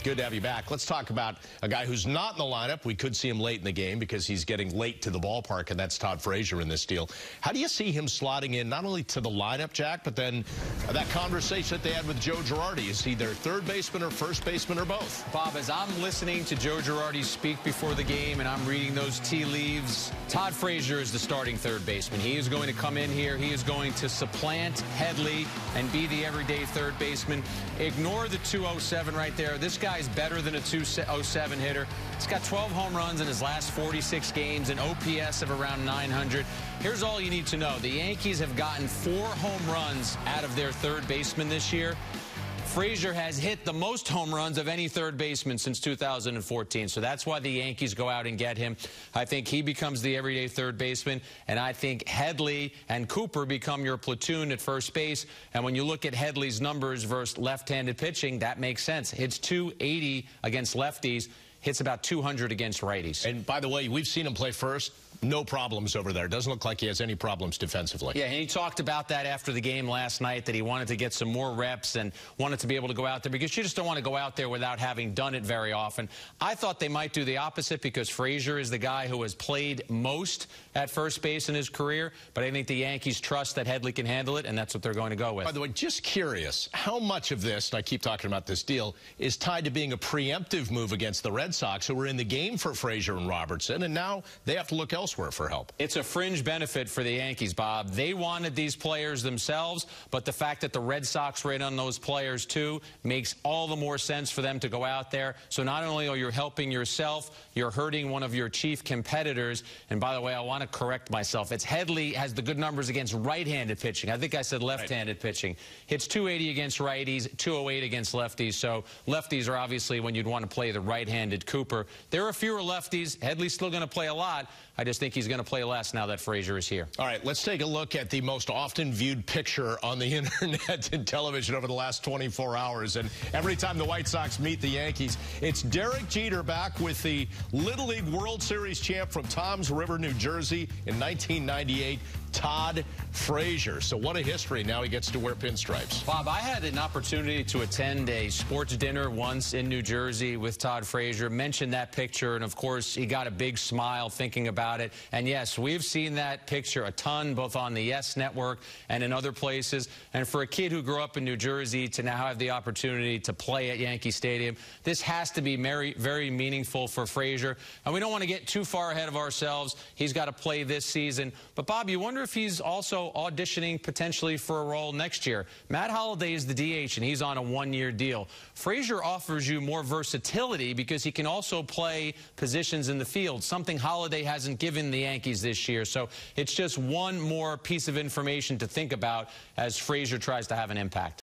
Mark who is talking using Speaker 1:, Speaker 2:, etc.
Speaker 1: Good to have you back. Let's talk about a guy who's not in the lineup. We could see him late in the game because he's getting late to the ballpark, and that's Todd Frazier in this deal. How do you see him slotting in not only to the lineup, Jack, but then that conversation that they had with Joe Girardi? Is he their third baseman or first baseman or both?
Speaker 2: Bob, as I'm listening to Joe Girardi speak before the game and I'm reading those tea leaves, Todd Frazier is the starting third baseman. He is going to come in here. He is going to supplant Headley and be the everyday third baseman. Ignore the 207 right there. This guy's better than a 207 hitter. He's got 12 home runs in his last 46 games, an OPS of around 900. Here's all you need to know. The Yankees have gotten 4 home runs out of their third baseman this year. Frazier has hit the most home runs of any third baseman since 2014, so that's why the Yankees go out and get him. I think he becomes the everyday third baseman, and I think Headley and Cooper become your platoon at first base. And when you look at Headley's numbers versus left-handed pitching, that makes sense. Hits 280 against lefties, hits about 200 against righties.
Speaker 1: And by the way, we've seen him play first. No problems over there. Doesn't look like he has any problems defensively.
Speaker 2: Yeah, and he talked about that after the game last night, that he wanted to get some more reps and wanted to be able to go out there because you just don't want to go out there without having done it very often. I thought they might do the opposite because Frazier is the guy who has played most at first base in his career, but I think the Yankees trust that Headley can handle it, and that's what they're going to go with.
Speaker 1: By the way, just curious, how much of this, and I keep talking about this deal, is tied to being a preemptive move against the Red Sox, who were in the game for Frazier and Robertson, and now they have to look elsewhere for help?
Speaker 2: It's a fringe benefit for the Yankees, Bob. They wanted these players themselves, but the fact that the Red Sox were in on those players too makes all the more sense for them to go out there. So not only are you helping yourself, you're hurting one of your chief competitors. And by the way, I want to correct myself. It's Headley has the good numbers against right-handed pitching. I think I said left-handed pitching. Hits 280 against righties, 208 against lefties. So lefties are obviously when you'd want to play the right-handed Cooper. There are fewer lefties. Headley's still going to play a lot. I just think he's going to play less now that Frazier is here.
Speaker 1: All right, let's take a look at the most often viewed picture on the internet and television over the last 24 hours. And every time the White Sox meet the Yankees, it's Derek Jeter back with the Little League World Series champ from Toms River, New Jersey in 1998. Todd Frazier. So what a history. Now he gets to wear pinstripes.
Speaker 2: Bob, I had an opportunity to attend a sports dinner once in New Jersey with Todd Frazier. Mentioned that picture, and of course, he got a big smile thinking about it. And yes, we've seen that picture a ton, both on the Yes Network and in other places. And for a kid who grew up in New Jersey to now have the opportunity to play at Yankee Stadium, this has to be very, very meaningful for Frazier. And we don't want to get too far ahead of ourselves. He's got to play this season. But Bob, you wonder if he's also auditioning potentially for a role next year. Matt Holliday is the DH, and he's on a 1-year deal. Frazier offers you more versatility because he can also play positions in the field, something Holliday hasn't given the Yankees this year. So it's just one more piece of information to think about as Frazier tries to have an impact.